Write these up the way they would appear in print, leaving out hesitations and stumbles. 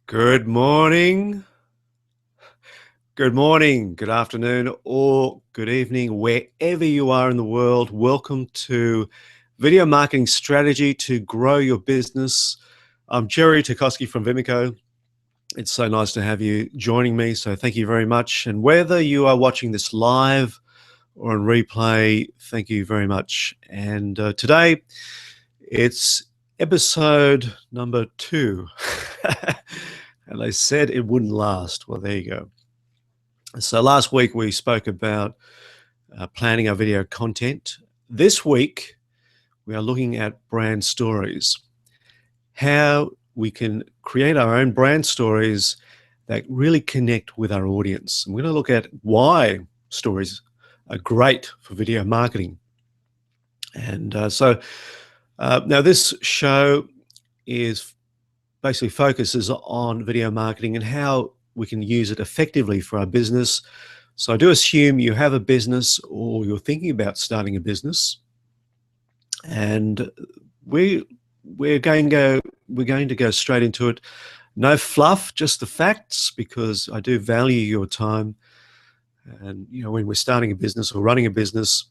Good morning, good afternoon, or good evening, wherever you are in the world. Welcome to Video Marketing Strategy to Grow Your Business. I'm Jerry Tukoski from Vimico. It's so nice to have you joining me, so thank you very much. And whether you are watching this live or on replay, thank you very much. And today, it's episode number 2. And they said it wouldn't last. Well, there you go. So last week we spoke about planning our video content. This week we are looking at brand stories, how we can create our own brand stories that really connect with our audience. And we're going to look at why stories are great for video marketing. And now this show is basically focuses on video marketing and how we can use it effectively for our business. So I do assume you have a business or you're thinking about starting a business, and we're going to go straight into it. No fluff, just the facts, because I do value your time. And when we're starting a business or running a business,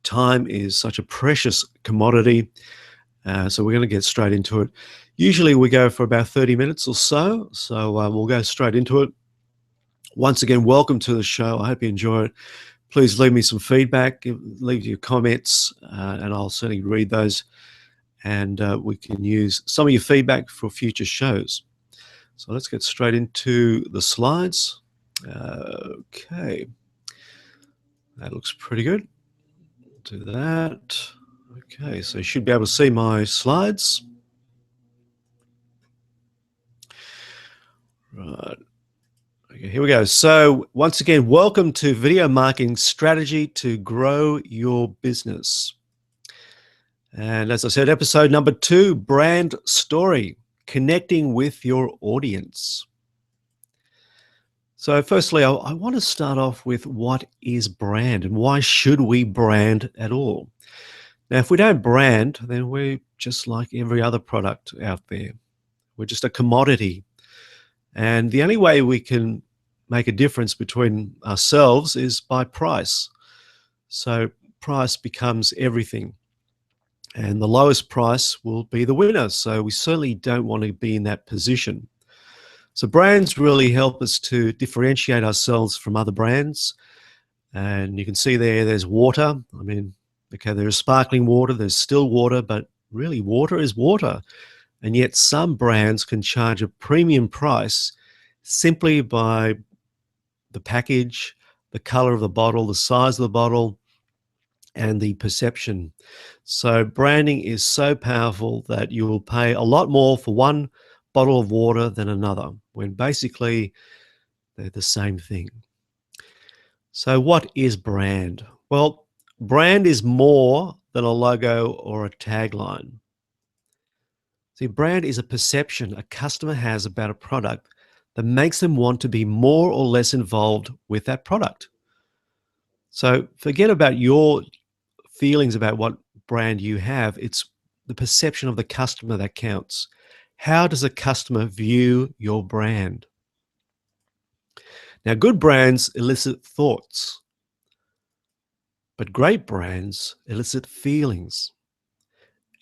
time is such a precious commodity. So we're going to get straight into it. Usually we go for about 30 minutes or so, we'll go straight into it. Once again, welcome to the show. I hope you enjoy it. Please leave me some feedback, leave your comments, and I'll certainly read those. And we can use some of your feedback for future shows. So let's get straight into the slides. Okay, that looks pretty good. Do that. Okay, so you should be able to see my slides. Right. Okay, here we go. So once again, welcome to Video Marketing Strategy to Grow Your Business. And as I said, episode number 2, brand story, connecting with your audience. So firstly, I want to start off with what is brand and why should we brand at all? Now, if we don't brand, then we're just like every other product out there. We're just a commodity. And the only way we can make a difference between ourselves is by price. So price becomes everything. And the lowest price will be the winner. So we certainly don't want to be in that position. So brands really help us to differentiate ourselves from other brands. And you can see there's water. I mean, okay, there's sparkling water, there's still water, but really water is water. And yet some brands can charge a premium price simply by the package, the color of the bottle, the size of the bottle, and the perception. So branding is so powerful that you will pay a lot more for one bottle of water than another, when basically they're the same thing. So what is brand? Well, brand is more than a logo or a tagline. See, brand is a perception a customer has about a product that makes them want to be more or less involved with that product. So forget about your feelings about what brand you have. It's the perception of the customer that counts. How does a customer view your brand? Now, good brands elicit thoughts, but great brands elicit feelings.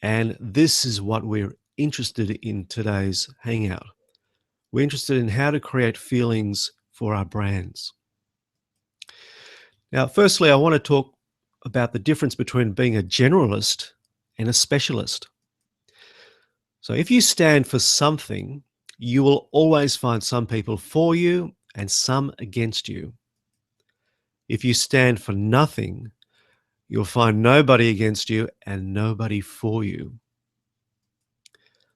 And this is what we're interested in today's hangout. We're interested in how to create feelings for our brands. Now, firstly, I want to talk about the difference between being a generalist and a specialist. So if you stand for something, you will always find some people for you and some against you. If you stand for nothing, you'll find nobody against you and nobody for you.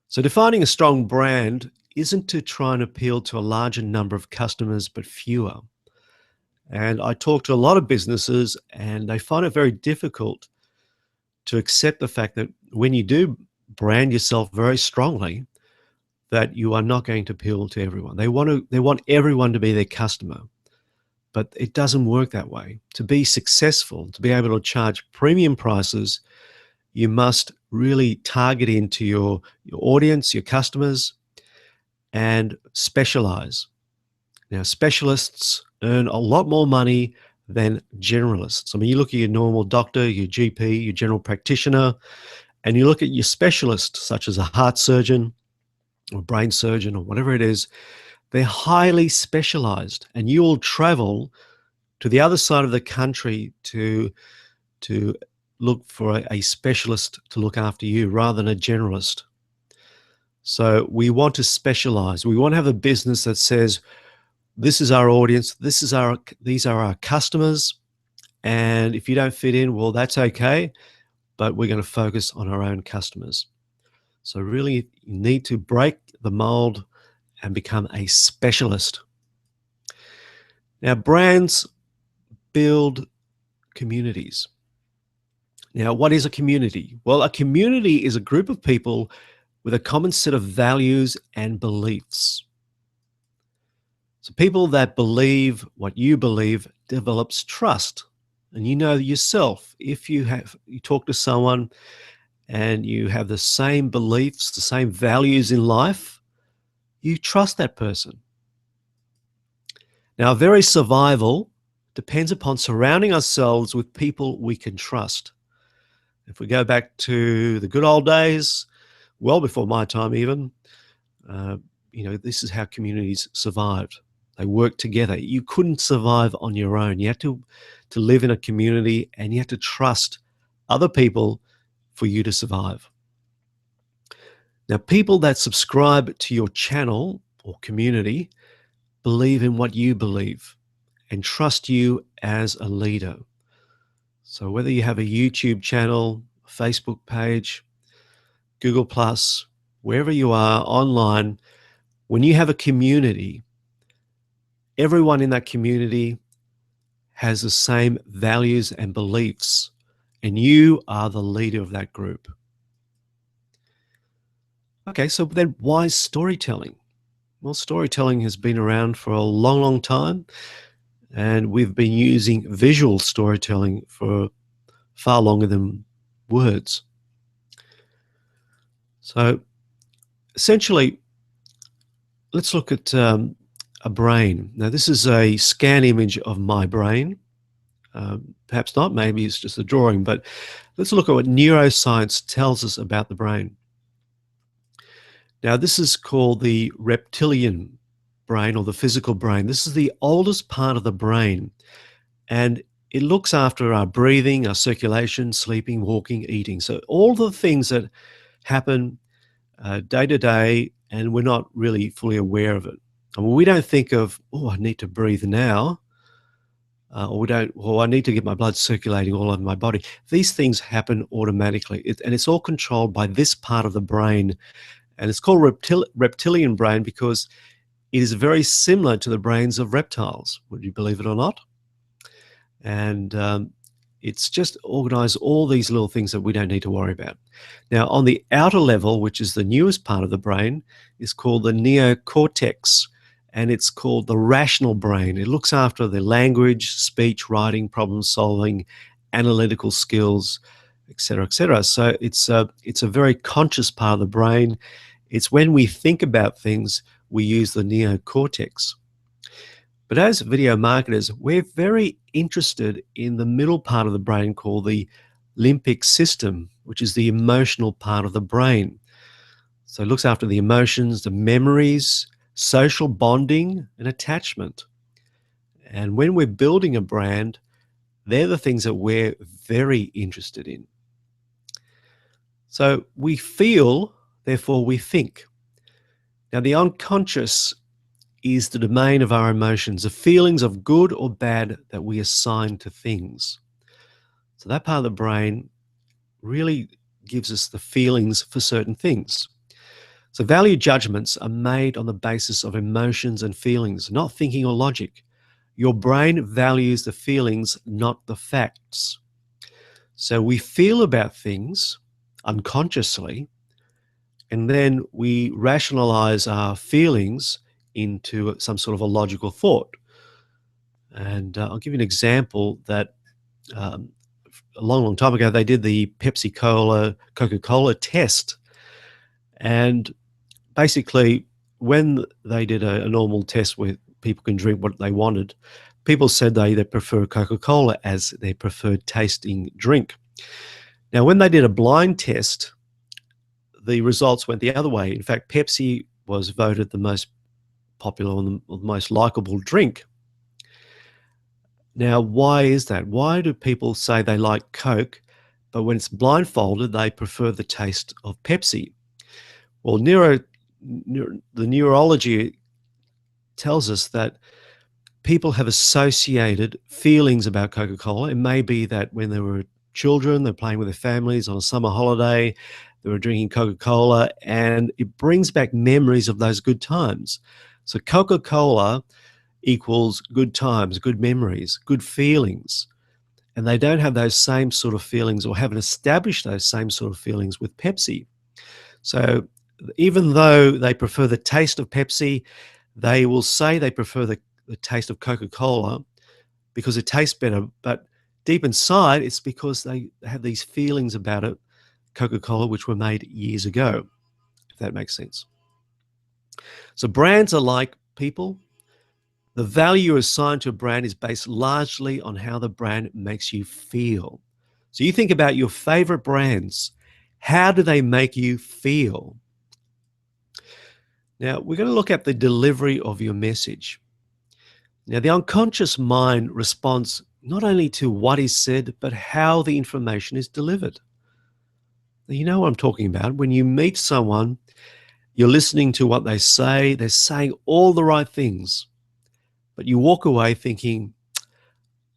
So defining a strong brand isn't to try and appeal to a larger number of customers, but fewer. And I talk to a lot of businesses and they find it very difficult to accept the fact that when you do brand yourself very strongly, that you are not going to appeal to everyone. They want everyone to be their customer, but it doesn't work that way. To be successful, to be able to charge premium prices, you must really target into your audience, your customers, and specialize. Now, specialists earn a lot more money than generalists. I mean, you look at your normal doctor, your GP, your general practitioner, and you look at your specialist, such as a heart surgeon or brain surgeon or whatever it is, they're highly specialized, and you will travel to the other side of the country to look for a specialist to look after you rather than a generalist. So we want to specialize. We want to have a business that says, this is our audience, these are our customers, and if you don't fit in, well, that's okay, but we're going to focus on our own customers. So really, you need to break the mold and become a specialist. Now, brands build communities. Now, what is a community? Well, a community is a group of people with a common set of values and beliefs. So people that believe what you believe develops trust. And you know yourself, if you talk to someone and you have the same beliefs, the same values in life, you trust that person. Now, our very survival depends upon surrounding ourselves with people we can trust. If we go back to the good old days, well before my time even, this is how communities survived. They worked together. You couldn't survive on your own. You had to live in a community, and you had to trust other people for you to survive. Now, people that subscribe to your channel or community believe in what you believe and trust you as a leader. So whether you have a YouTube channel, Facebook page, Google Plus, wherever you are online, when you have a community, everyone in that community has the same values and beliefs, and you are the leader of that group. Okay, so then why storytelling? Well, storytelling has been around for a long, long time, and we've been using visual storytelling for far longer than words. So essentially, let's look at a brain. Now, this is a scan image of my brain. Perhaps not, maybe it's just a drawing, but let's look at what neuroscience tells us about the brain. Now, this is called the reptilian brain, or the physical brain. This is the oldest part of the brain, and it looks after our breathing, our circulation, sleeping, walking, eating. So all the things that happen day to day, and we're not really fully aware of it. I mean, we don't think of, oh, I need to breathe now, or I need to get my blood circulating all over my body. These things happen automatically, and it's all controlled by this part of the brain, and it's called reptilian brain because it is very similar to the brains of reptiles. Would you believe it or not? And it's just organized all these little things that we don't need to worry about. Now, on the outer level, which is the newest part of the brain, is called the neocortex, and it's called the rational brain. It looks after the language, speech, writing, problem solving, analytical skills, etc., etc. So it's a very conscious part of the brain. It's when we think about things, we use the neocortex. But as video marketers, we're very interested in the middle part of the brain called the limbic system, which is the emotional part of the brain. So it looks after the emotions, the memories, social bonding, and attachment. And when we're building a brand, they're the things that we're very interested in. So we feel, therefore we think. Now, the unconscious is the domain of our emotions, the feelings of good or bad that we assign to things. So that part of the brain really gives us the feelings for certain things. So value judgments are made on the basis of emotions and feelings, not thinking or logic. Your brain values the feelings, not the facts. So we feel about things unconsciously, and then we rationalize our feelings into some sort of a logical thought. And I'll give you an example that a long, long time ago, they did the Coca-Cola test. And basically, when they did a normal test where people can drink what they wanted, people said they prefer Coca-Cola as their preferred tasting drink. Now, when they did a blind test, the results went the other way. In fact, Pepsi was voted the most popular and the most likable drink. Now, why is that? Why do people say they like Coke, but when it's blindfolded, they prefer the taste of Pepsi? Well, the neurology tells us that people have associated feelings about Coca-Cola. It may be that when they were children, they're playing with their families on a summer holiday, they were drinking Coca-Cola, and it brings back memories of those good times. So Coca-Cola equals good times, good memories, good feelings. And they don't have those same sort of feelings or haven't established those same sort of feelings with Pepsi. So even though they prefer the taste of Pepsi, they will say they prefer the taste of Coca-Cola because it tastes better. But deep inside, it's because they have these feelings about it, Coca-Cola, which were made years ago, if that makes sense. So brands are like people. The value assigned to a brand is based largely on how the brand makes you feel. So you think about your favorite brands. How do they make you feel? Now, we're going to look at the delivery of your message. Now, the unconscious mind responds not only to what is said, but how the information is delivered. Now, you know what I'm talking about. When you meet someone, you're listening to what they say, they're saying all the right things, but you walk away thinking,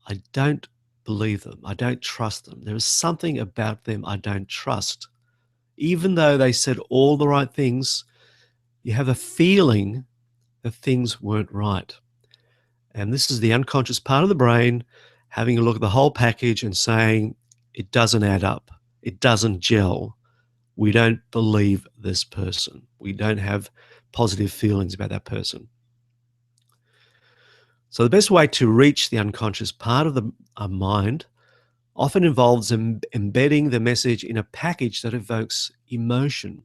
I don't believe them. I don't trust them. There is something about them I don't trust. Even though they said all the right things, you have a feeling that things weren't right. And this is the unconscious part of the brain having a look at the whole package and saying, it doesn't add up. It doesn't gel. We don't believe this person. We don't have positive feelings about that person. So the best way to reach the unconscious part of the mind often involves embedding the message in a package that evokes emotion.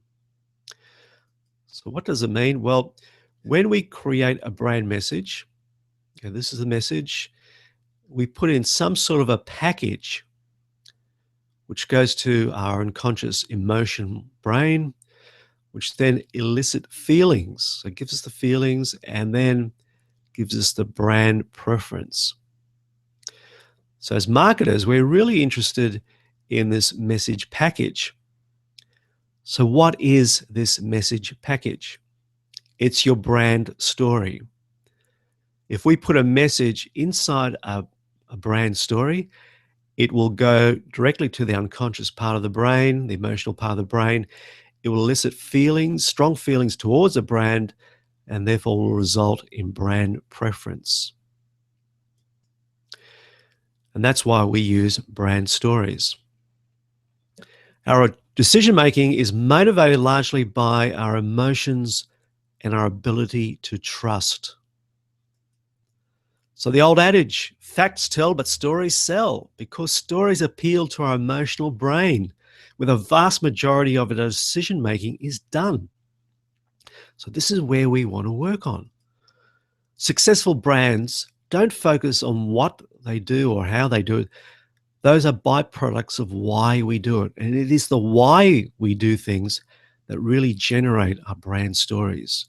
So what does it mean? Well, when we create a brand message, okay, this is the message, we put in some sort of a package which goes to our unconscious emotion brain, which then elicit feelings. So it gives us the feelings and then gives us the brand preference. So as marketers, we're really interested in this message package. So what is this message package? It's your brand story. If we put a message inside a brand story, it will go directly to the unconscious part of the brain, the emotional part of the brain. It will elicit feelings, strong feelings towards a brand, and therefore will result in brand preference. And that's why we use brand stories. Our decision making is motivated largely by our emotions and our ability to trust. So the old adage, facts tell but stories sell, because stories appeal to our emotional brain, where the vast majority of our decision making is done. So this is where we want to work on. Successful brands don't focus on what they do or how they do it. Those are byproducts of why we do it. And it is the why we do things that really generate our brand stories.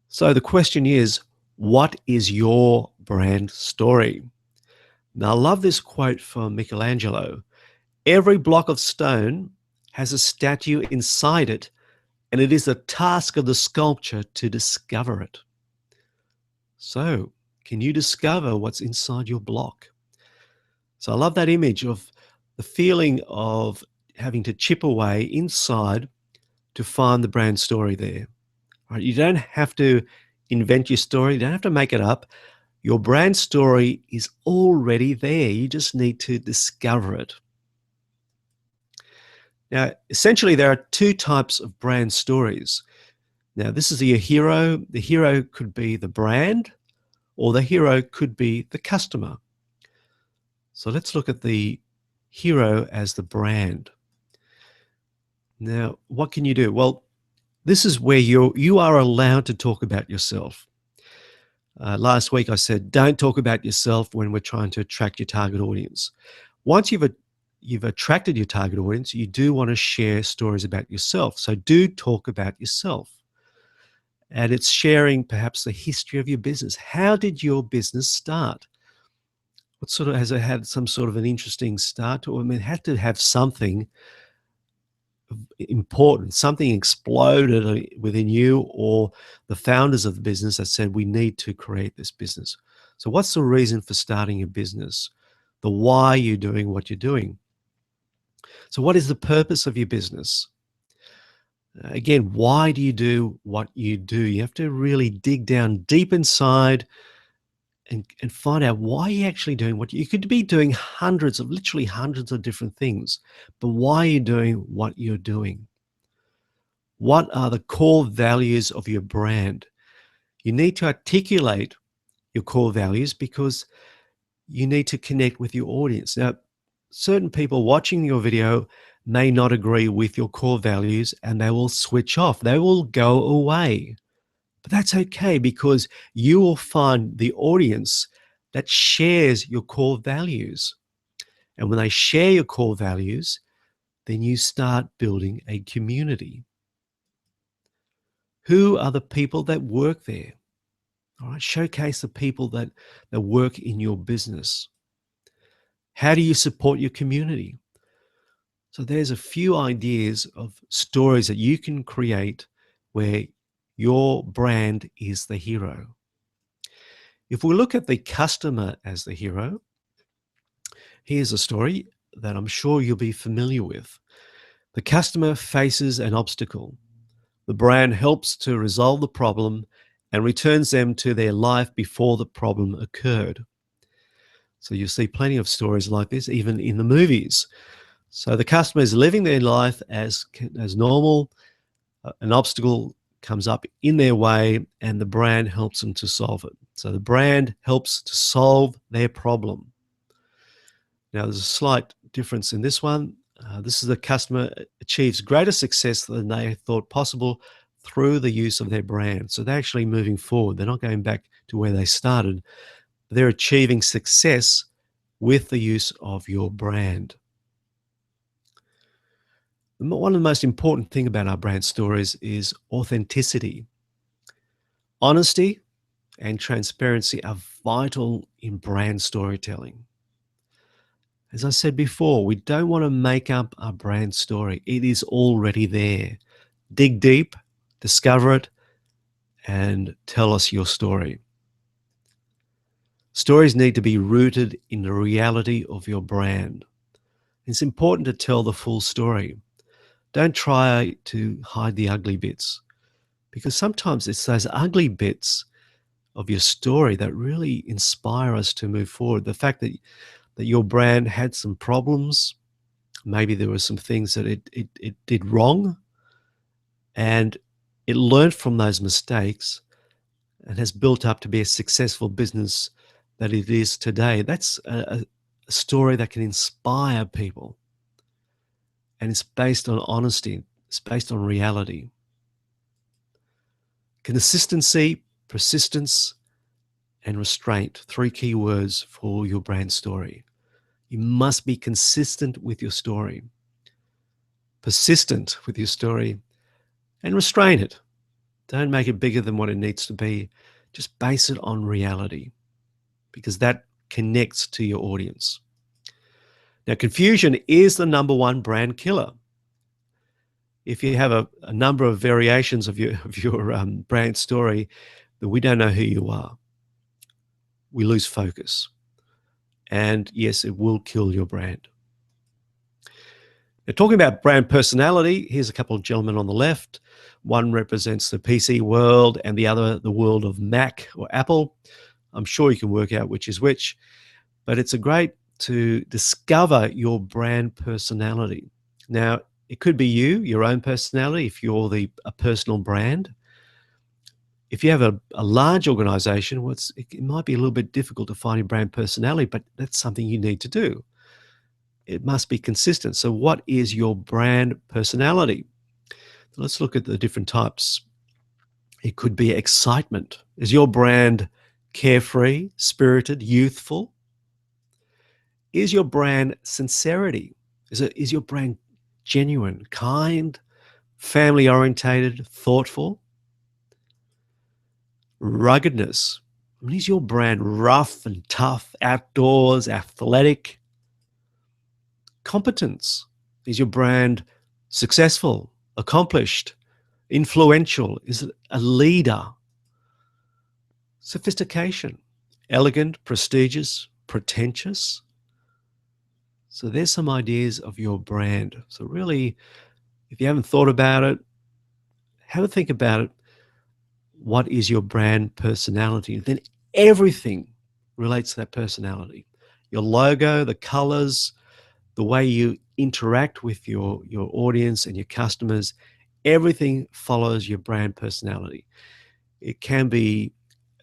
So the question is, what is your brand story? Now, I love this quote from Michelangelo. Every block of stone has a statue inside it, and it is the task of the sculptor to discover it. So, can you discover what's inside your block? So I love that image of the feeling of having to chip away inside to find the brand story there. Right? You don't have to invent your story. You don't have to make it up. Your brand story is already there. You just need to discover it. Now, essentially, there are two types of brand stories. Now, this is your hero. The hero could be the brand, or the hero could be the customer. So let's look at the hero as the brand. Now, what can you do? Well, This is where you are allowed to talk about yourself. Last week I said, don't talk about yourself when we're trying to attract your target audience. Once you've attracted your target audience, you do want to share stories about yourself. So do talk about yourself. And it's sharing perhaps the history of your business. How did your business start? What sort of, has it had some sort of an interesting start to it? I mean, it had to have something important, something exploded within you or the founders of the business that said, we need to create this business. So what's the reason for starting a business? The why you're doing what you're doing. So what is the purpose of your business? Again, why do you do what you do? You have to really dig down deep inside and find out why you're actually doing what you could be doing literally hundreds of different things, but why are you doing what you're doing? What are the core values of your brand? You need to articulate your core values because you need to connect with your audience. Now, certain people watching your video may not agree with your core values and they will switch off. They will go away. But that's okay because you will find the audience that shares your core values. And when they share your core values, then you start building a community. Who are the people that work there? All right, showcase the people that work in your business. How do you support your community? So there's a few ideas of stories that you can create where your brand is the hero. If we look at the customer as the hero, here's a story that I'm sure you'll be familiar with. The customer faces an obstacle. The brand helps to resolve the problem and returns them to their life before the problem occurred. So you see plenty of stories like this, even in the movies. So the customer is living their life as normal. An obstacle comes up in their way and the brand helps them to solve it. So the brand helps to solve their problem. Now there's a slight difference in this one. This is the customer achieves greater success than they thought possible through the use of their brand. So they're actually moving forward. They're not going back to where they started. They're achieving success with the use of your brand. One of the most important things about our brand stories is authenticity. Honesty and transparency are vital in brand storytelling. As I said before, we don't want to make up our brand story. It is already there. Dig deep, discover it, and tell us your story. Stories need to be rooted in the reality of your brand. It's important to tell the full story. Don't try to hide the ugly bits because sometimes it's those ugly bits of your story that really inspire us to move forward. The fact that your brand had some problems, maybe there were some things that it did wrong, and it learned from those mistakes and has built up to be a successful business that it is today. That's a story that can inspire people. And it's based on honesty. It's based on reality. Consistency, persistence, and restraint, 3 key words for your brand story. You must be consistent with your story, persistent with your story, and restrain it. Don't make it bigger than what it needs to be. Just base it on reality because that connects to your audience. Now, confusion is the number one brand killer. If you have a number of variations of your brand story, then we don't know who you are. We lose focus. And yes, it will kill your brand. Now, talking about brand personality, here's a couple of gentlemen on the left. One represents the PC world and the other the world of Mac or Apple. I'm sure you can work out which is which, but it's a great to discover your brand personality. Now, it could be you, your own personality, if you're a personal brand. If you have a large organization, it might be a little bit difficult to find your brand personality, but that's something you need to do. It must be consistent. So what is your brand personality? Let's look at the different types. It could be excitement. Is your brand carefree, spirited, youthful? Is your brand sincerity? Is your brand genuine, kind, family orientated, thoughtful? Ruggedness. I mean, is your brand rough and tough, outdoors, athletic? Competence. Is your brand successful, accomplished, influential? Is it a leader? Sophistication. Elegant, prestigious, pretentious? So there's some ideas of your brand. So really, if you haven't thought about it, have a think about it. What is your brand personality? Then everything relates to that personality. Your logo, the colors, the way you interact with your audience and your customers, everything follows your brand personality. It can be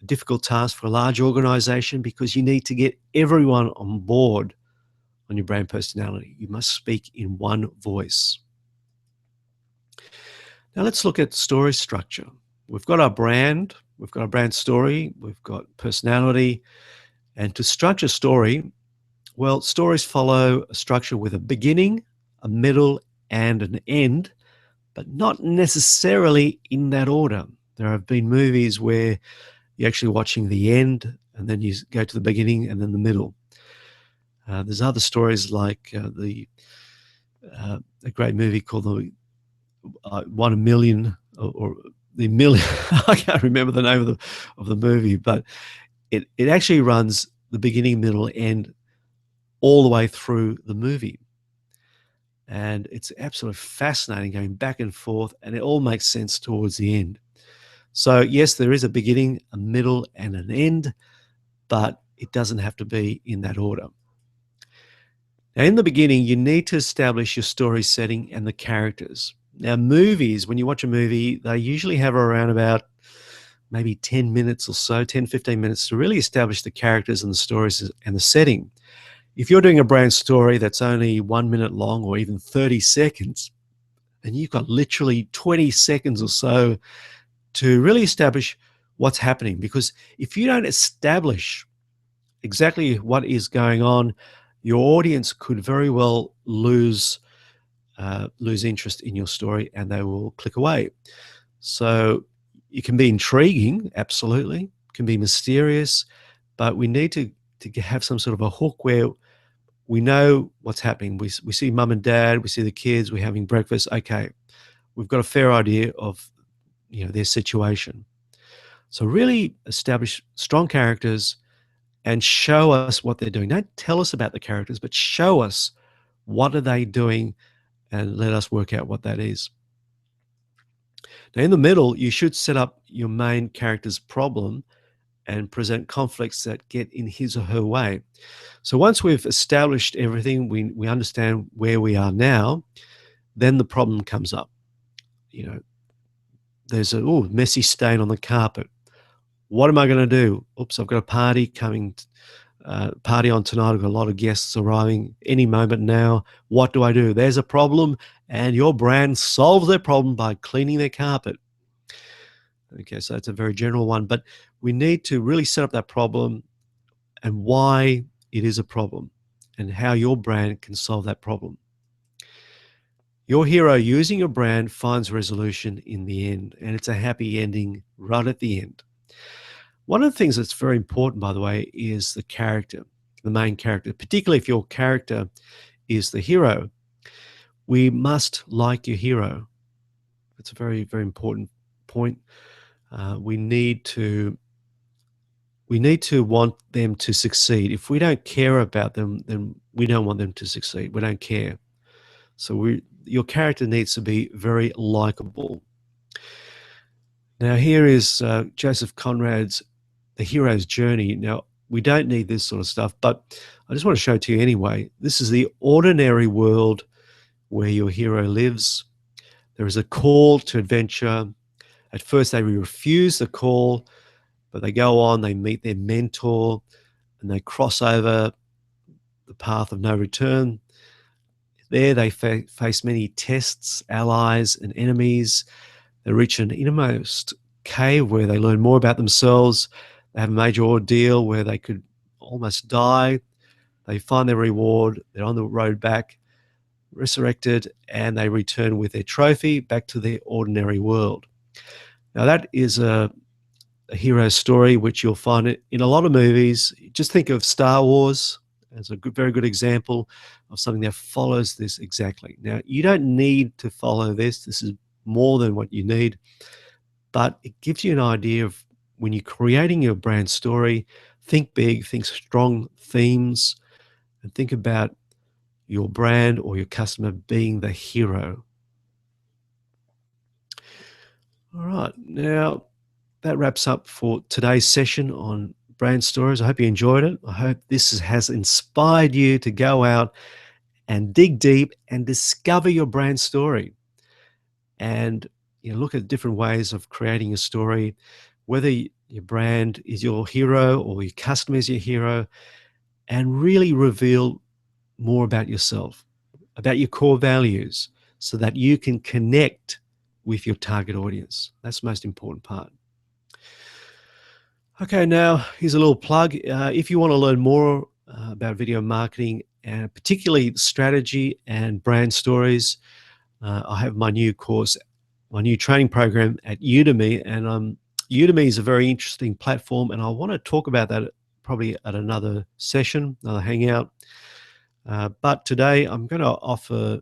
a difficult task for a large organization because you need to get everyone on board on your brand personality. You must speak in one voice. Now let's look at story structure. We've got our brand, we've got our brand story, we've got personality. And to structure story, well, stories follow a structure with a beginning, a middle, and an end, but not necessarily in that order. There have been movies where you're actually watching the end and then you go to the beginning and then the middle. There's other stories like a great movie called the 1 Million or the Million. I can't remember the name of the movie, but it actually runs the beginning, middle, end all the way through the movie. And it's absolutely fascinating going back and forth, and it all makes sense towards the end. So, yes, there is a beginning, a middle, and an end, but it doesn't have to be in that order. Now, in the beginning, you need to establish your story setting and the characters. Now, movies, when you watch a movie, they usually have around about maybe 10 minutes or so, 10, 15 minutes to really establish the characters and the stories and the setting. If you're doing a brand story that's only 1 minute long or even 30 seconds, then you've got literally 20 seconds or so to really establish what's happening. Because if you don't establish exactly what is going on, your audience could very well lose interest in your story and they will click away. So it can be intriguing, absolutely, it can be mysterious, but we need to have some sort of a hook where we know what's happening. We see mum and dad, we see the kids, we're having breakfast. Okay, we've got a fair idea of their situation. So really establish strong characters and show us what they're doing. Don't tell us about the characters, but show us what are they doing and let us work out what that is. Now, in the middle, you should set up your main character's problem and present conflicts that get in his or her way. So once we've established everything, we understand where we are now, then the problem comes up. There's a messy stain on the carpet. What am I going to do? Oops, I've got a party coming, party on tonight. I've got a lot of guests arriving any moment now. What do I do? There's a problem, and your brand solves their problem by cleaning their carpet. Okay, so that's a very general one, but we need to really set up that problem and why it is a problem and how your brand can solve that problem. Your hero using your brand finds resolution in the end, and it's a happy ending right at the end. One of the things that's very important, by the way, is the character, the main character, particularly if your character is the hero. We must like your hero. That's a very, very important point. We need to want them to succeed. If we don't care about them, then we don't want them to succeed. We don't care. So your character needs to be very likable. Now, here is Joseph Conrad's The Hero's Journey. Now, we don't need this sort of stuff, but I just want to show it to you anyway. This is the ordinary world where your hero lives. There is a call to adventure. At first, they refuse the call, but they go on, they meet their mentor, and they cross over the path of no return. There they face many tests, allies, and enemies. They reach an innermost cave where they learn more about themselves. They have a major ordeal where they could almost die. They find their reward. They're on the road back, resurrected, and they return with their trophy back to their ordinary world. Now, that is a hero story which you'll find it in a lot of movies. Just think of Star Wars as a very good example of something that follows this exactly. Now, you don't need to follow this. This is more than what you need, but it gives you an idea of when you're creating your brand story, think big, think strong themes, and think about your brand or your customer being the hero. All right. Now, that wraps up for today's session on brand stories. I hope you enjoyed it. I hope this has inspired you to go out and dig deep and discover your brand story. And look at different ways of creating a story, whether your brand is your hero or your customer is your hero, and really reveal more about yourself, about your core values, so that you can connect with your target audience. That's the most important part. Okay, now here's a little plug. If you want to learn more about video marketing, and particularly strategy and brand stories, I have my new course, my new training program at Udemy. And Udemy is a very interesting platform, and I want to talk about that probably at another session, another hangout. But today I'm going to offer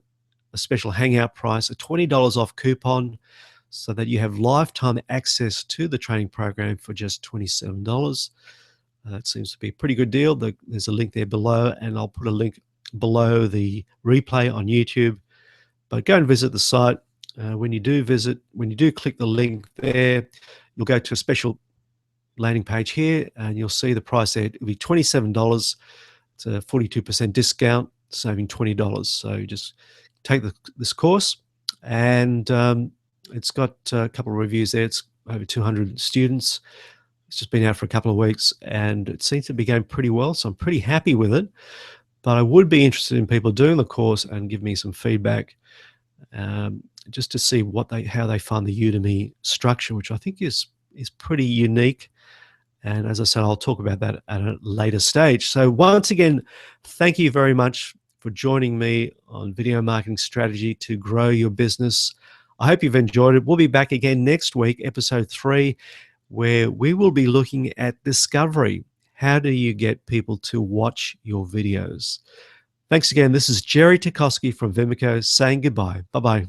a special hangout price, a $20 off coupon, so that you have lifetime access to the training program for just $27. That seems to be a pretty good deal. There's a link there below, and I'll put a link below the replay on YouTube. But go and visit the site. When you do click the link there, you'll go to a special landing page here, and you'll see the price there. It'll be $27. It's a 42% discount, saving $20. So just take this course, and it's got a couple of reviews there. It's over 200 students. It's just been out for a couple of weeks, and it seems to be going pretty well, so I'm pretty happy with it. But I would be interested in people doing the course and give me some feedback, just to see how they find the Udemy structure, which I think is pretty unique. And as I said, I'll talk about that at a later stage. So once again, thank you very much for joining me on Video Marketing Strategy to Grow Your Business. I hope you've enjoyed it. We'll be back again next week, episode 3, where we will be looking at discovery. How do you get people to watch your videos? Thanks again. This is Jerry Tukoski from Vimico saying goodbye. Bye-bye.